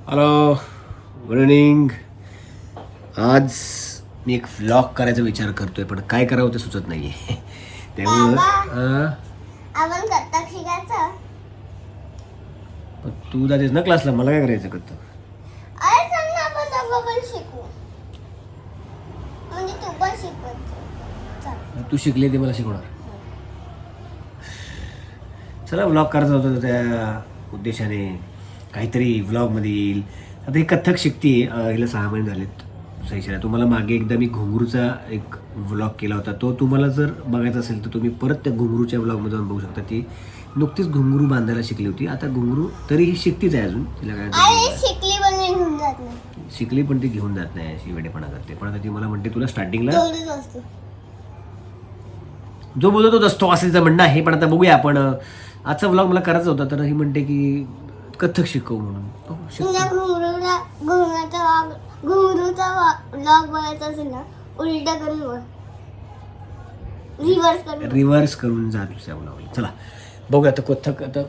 Hello, good evening. आज मी एक vlog करायचा विचार करतोय, पण काय करावं ते सुचत नाहीये. त्यामुळं आपण कथ्थक शिकायचं. पण तू जातेस ना क्लासला, मला काय करायचं कथ्थक? अरे सांग ना, आपण दोघं पण शिकू. म्हणजे तू पण शिकवत चल. तू शिकले ते मला शिकवणार. चला, व्लॉग करायचा होता त्या उद्देशाने, काहीतरी व्लॉगमध्ये येईल. आता ही कथ्थक शिकते, हिला 6 महिने झालेत. सहीशिरा तुम्हाला मागे एकदा मी घुंगरूचा एक व्लॉग केला होता, तो तुम्हाला जर बघायचा असेल तर तुम्ही परत त्या घुंगरूच्या व्लॉगमध्ये जाऊन बघू शकता. ती नुकतीच घुंगरू बांधायला शिकली होती. आता घुंगरू तरीही शिकतीच आहे अजून, तिला काय अरे शिकली पण मी घेऊन जात नाही. शिकली पण ती घेऊन जात नाही, अशी वेडेपणा करते. पण आता ती मला म्हणते तुला स्टार्टिंगला तेवढंच असतं. जो बोलतो तो असतो असं तिचं म्हणणं आहे. पण आता बघूया आपण. आजचा व्लॉग मला करायचा होता, तर ही म्हणते की कथ्थक शिकव म्हणून. तुला घुंगरूचा व्लॉग बघायचा असेल ना, उलटा करून बघ, रिव्हर्स करून जा दुसऱ्या व्लॉगला. चला बघूया आता कथ्थक. आता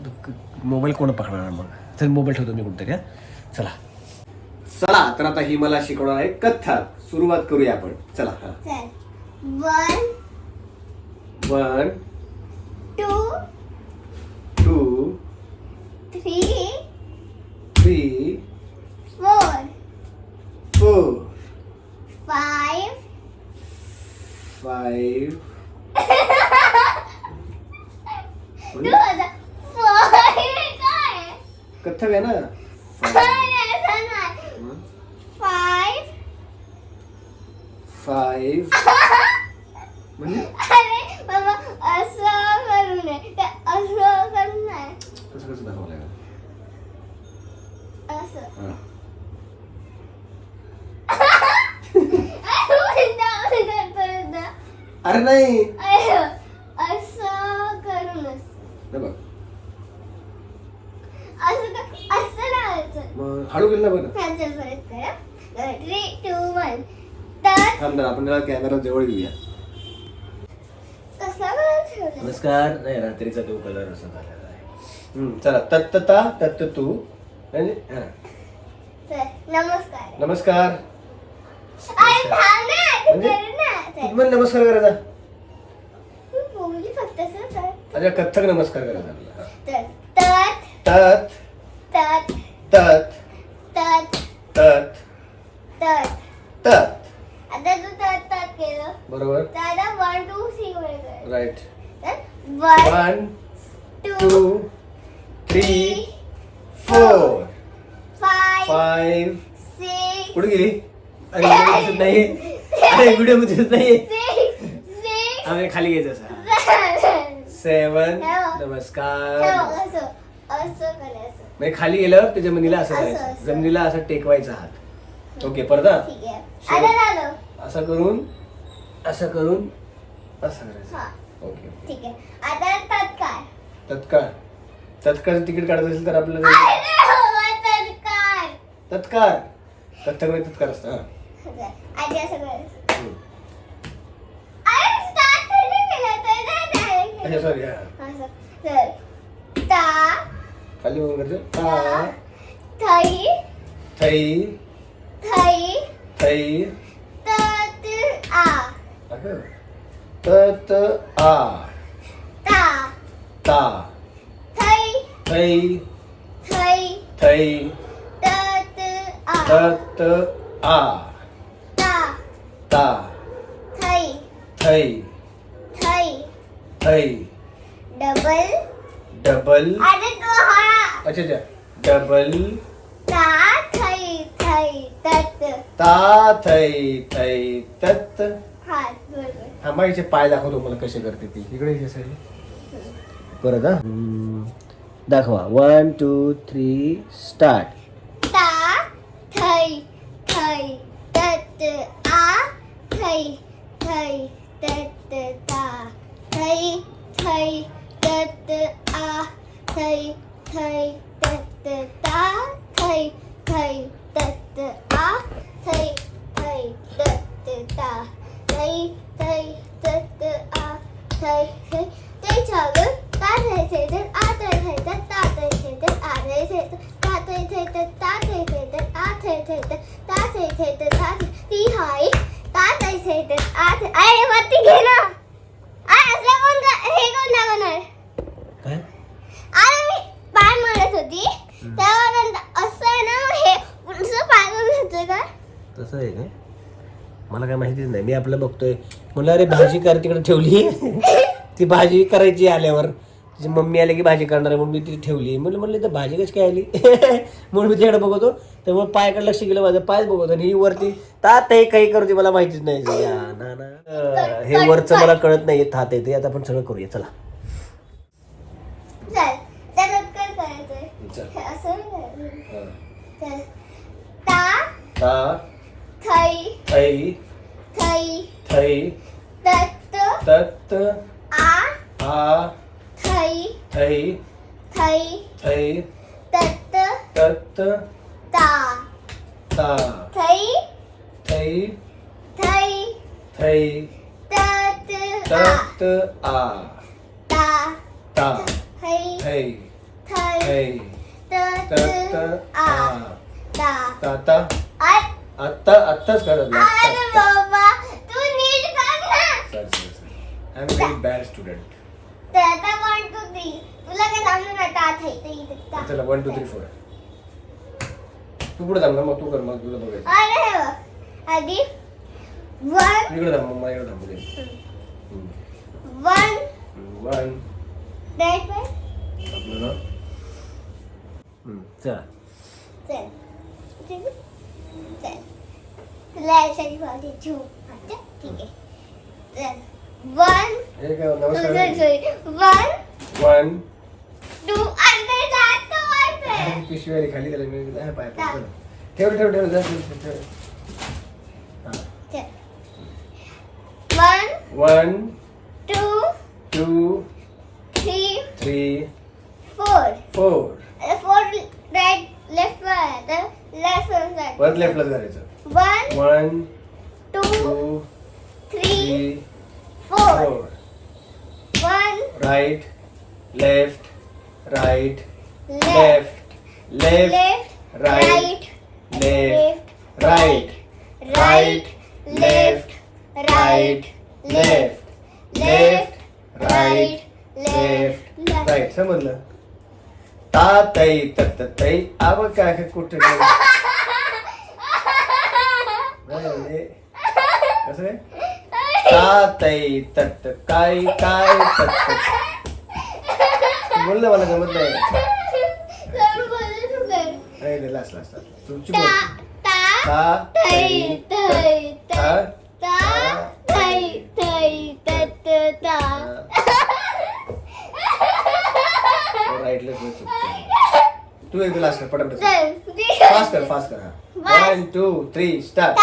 मोबाईल कोण पकडणार मग? चल, मोबाईल ठेवतो मी कुठतरी. चला चला, तर आता ही मला शिकवणार आहे कथ्थक. सुरुवात करूया आपण. चला. चल. 1 1 2 2 3 3 4 4 5 5 तू आता 5 काय कथ्थक आहे ना. 5 म्हणजे अरे बाबा, असं करू नये, ते असं करू नये. कसं कसं दाखवावं लागेल? असं. हां. अरे नाही, असं करू नये. हे बघ. असं लावायचं. मग हळू गेलं ना बघ. चल परत करा. 3 2 1. तर थांब जरा, आपण त्याला कॅमेरा जवळ घेऊया. कसला कलर ठेवला? नमस्कार. नाही, रात्रीचा तो कलर असा झालेला आहे. चला. तत्तता तत्त तू. चल, नमस्कार. नमस्कार. अरे थांब ना, तू म्हणजे? करू ना. तू चल. मला नमस्कार करायचा. तू बोलली फक्त असं कर. अच्छा, कथ्थक नमस्कार करायचा आपल्याला. तर तत तत तत तत तत तत तत. तत. आता तू तत तत केलं. बरोबर. तर आता 1 2 3 कर. राईट. तर 1 1 2 2 3 4 5 5 6 कुठे गेली? अरे व्हिडिओ दिसत नाही. अरे व्हिडिओ मध्ये दिसत नाही. 6 आम्ही खाली घ्यायचं असं. 7 7 ठेव. नमस्कार. असं असं करायचं. म्हणजे खाली गेल्यावर त्या जमिनीला असं असं, करायचं. असं. जमिनीला असं टेकवायचा हात. ओके, परत हा. ठीक आहे. आता झालं. असं करून असं करून असं करायचं. हा, ओके. ठीक आहे. आता तत्काळ. तत्काळ. तत्काळचं तिकीट काढायचं असेल तर आपल्याला अरे हो, तत्काळ. तत्काळ. कथ्थक मध्ये तत्काळ असतं. हा. आधी असं करायचं. हम्म. अरे स्टार्ट नाही केलं तर नाही अच्छा, सॉरी. हा. असं. तर ता खाली बघून करायचं. ता थई थै थई थै तत आ अगं. तत आ ता ता थई थै थई थै तत आ तत आ ता ता थई थै थई थै डबल. डबल. अरे तो हा अच्छा अच्छा. डबल. ता थई थई तत. ता थै थै तत. हा बरोबर. हा, मागचे पाय दाखवतो मला कसे करते ती. इकडे ये साईड. परत हा. दाखवा. 1 2 3 स्टार्ट. ता थई थई तत आ थई थई तत ता थई थई तत आ थई थई तत ता थई थई तत आ थई थई तत ता थई थई तत आ थई थई ते छागल ता थई थई तत आ थई थई तत ता थई थई तत आ थई थई तत ता थई थई तत ता थई थई तत थै त ता थै थै त ता ती हाय ता थै थै त आ थै अरे वरती घे ना अरे असं हे कोण दाखवणार काय अरे मी पाय मारत होती त्यावर असं आहे ना हे असं पाय घ्यायचं का तसं आहे काय मला काय माहितीच नाही मी आपलं बघतोय म्हणलं अरे भाजी कर तिकडे ठेवली ती भाजी करायची आल्यावर तिची मम्मी आली की भाजी करणार आहे म्हणून मी ती ठेवली म्हणलं तर भाजी कशी काय आली म्हणून मी तिकडे बघतो त्यामुळे पायाकडे लक्ष गेलं माझं पायच बघतो आणि ही वरती तात आहे काही करते मला माहितीच नाही या ना ना हे वरचं मला कळत नाही थात येते आता आपण सगळं करूया चला चल त्याच्यात काय करायचंय असं चल ता ता थै थै थै थै तत तत आ थै थै थै थै थै तत तत ता ता थै थै थै थै तत तत आ ता ता थै थै थै थै तत तत आ ता ताता आत्ता आत्ताच करत अरे बाबा तू नीट कर ना I am very bad student त्याचा 1 2 3 तुला काय सांगू ना ता थै ता चला 1 2 3 4 तू पुढे थांब ना मग तू कर मग तुला बघायचं अरे हे बघ आधी 1 इकडे थांब मग मला इकडे थांबू दे 1 1 राईट बाय आपलं ना चला चल चल तुला याच्याची पावती ठेवू अच्छा ठीक आहे चल 1 हे काय नमस्कार सॉरी 1 1 2 अंदर जातो वाटतंय पिशवी आली खाली त्याला मी पाय ठेव ठेव ठेव जा ठेव चल 1 1 2 2 3 3 4 4 4 राईट लेफ्ट वर लेफ्ट साइड परत लेफ्टला करायचं 1 1 2 2 3 4 4 1 right left right left left left right left right right left right left left right left right समजलं तातै तत्तै अब काय कुठे कसं आहे तातै तत्त काय काय तत्त बोल ना मला जमत नाही नाही लास्ट लास्ट तुमची बोल राईटला तू एक लास्ट कर पटापट फास्ट कर 1 2 3 स्टार्ट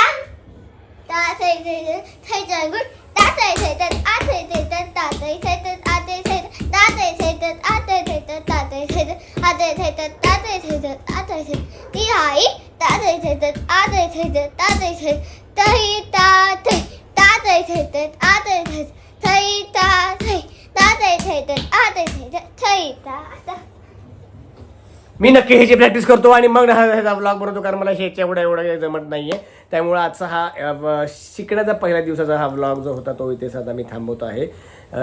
मी नक्की ह्याची प्रॅक्टिस करतो आणि मग ह्याचा व्लॉग बनवतो कारण मला ह्याच्या एवढा जमत नाहीये त्यामुळे आजचा हा शिकण्याचा पहिल्या दिवसाचा हा व्लॉग जो होता तो इथेच आता मी थांबवतो आहे.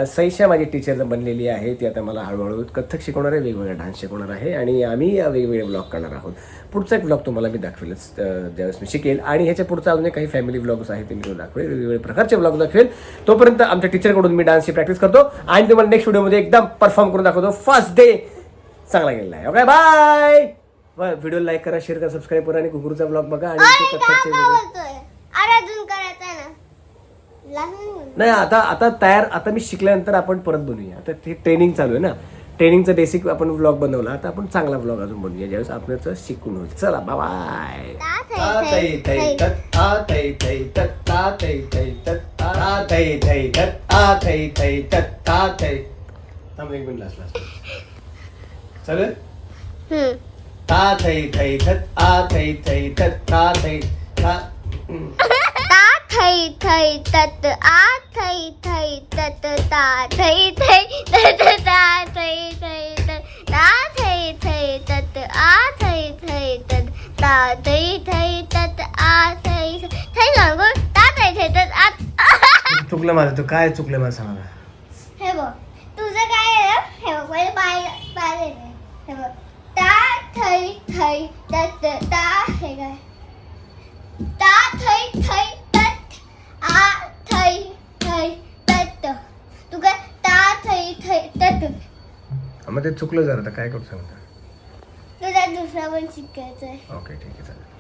सईशा माझी टीचर बनलेली आहे ती आता मला हळूहळू कथ्थक शिकवणार आहे वेगवेगळा डान्स शिकवणार आहे आणि आम्ही वेगवेगळे व्लॉग करणार आहोत. पुढचा एक व्लॉग तुम्हाला मी दाखवेलच ज्यावेळेस मी शिकेल आणि ह्याच्या पुढचा अजून काही फॅमिली व्लॉग्स आहेत ते मी तुम्हाला दाखवेल वेगवेगळे प्रकारचे व्लॉग दाखवेल. तोपर्यंत आमच्या टीचरकडून मी डान्सची प्रॅक्टिस करतो आणि तुम्हाला नेक्स्ट व्हिडिओमध्ये एकदम परफॉर्म करून दाखवतो. फर्स्ट डे चांगला गेलेला आहे. Okay bye. व्हिडिओ लाईक करा शेअर करा सबस्क्राईब करा आणि घुगरूचा व्लॉग बघा आणि नाही आता तयार आता मी शिकल्यानंतर आपण परत बनवूया. आता ते ट्रेनिंग चालू आहे ना ट्रेनिंगचं बेसिक आपण व्लॉग बनवला आता आपण चांगला व्लॉग अजून बनवूया ज्यावेळेस आपल्याचं शिकून होईल. चला बाय. एक मिनिट लास्ट चालेल ता थै थै थत आ थै थै थत ता थै ता ता थै थै तत आ थै थै तत ता थै थै तत ता थै थै तत ता थै थै तत आ थै थै तत ता थै थै तत थै थै थै सांगू ता थै थै तत आ चुकलं माझं, तू काय चुकलं मला सांगा. हे बघ तुझं काय आहे ना? हे बघ पहिले पाय पाय दे. हे बघ ता थै थै तत ता हे काय ता थै थै तत आ थै थै तत तू काय ता थै थै तत मग ते चुकलं जरा, आता काय करू सांगता. तुला दुसरा पण शिकायचं आहे. ओके ठीक आहे चालेल.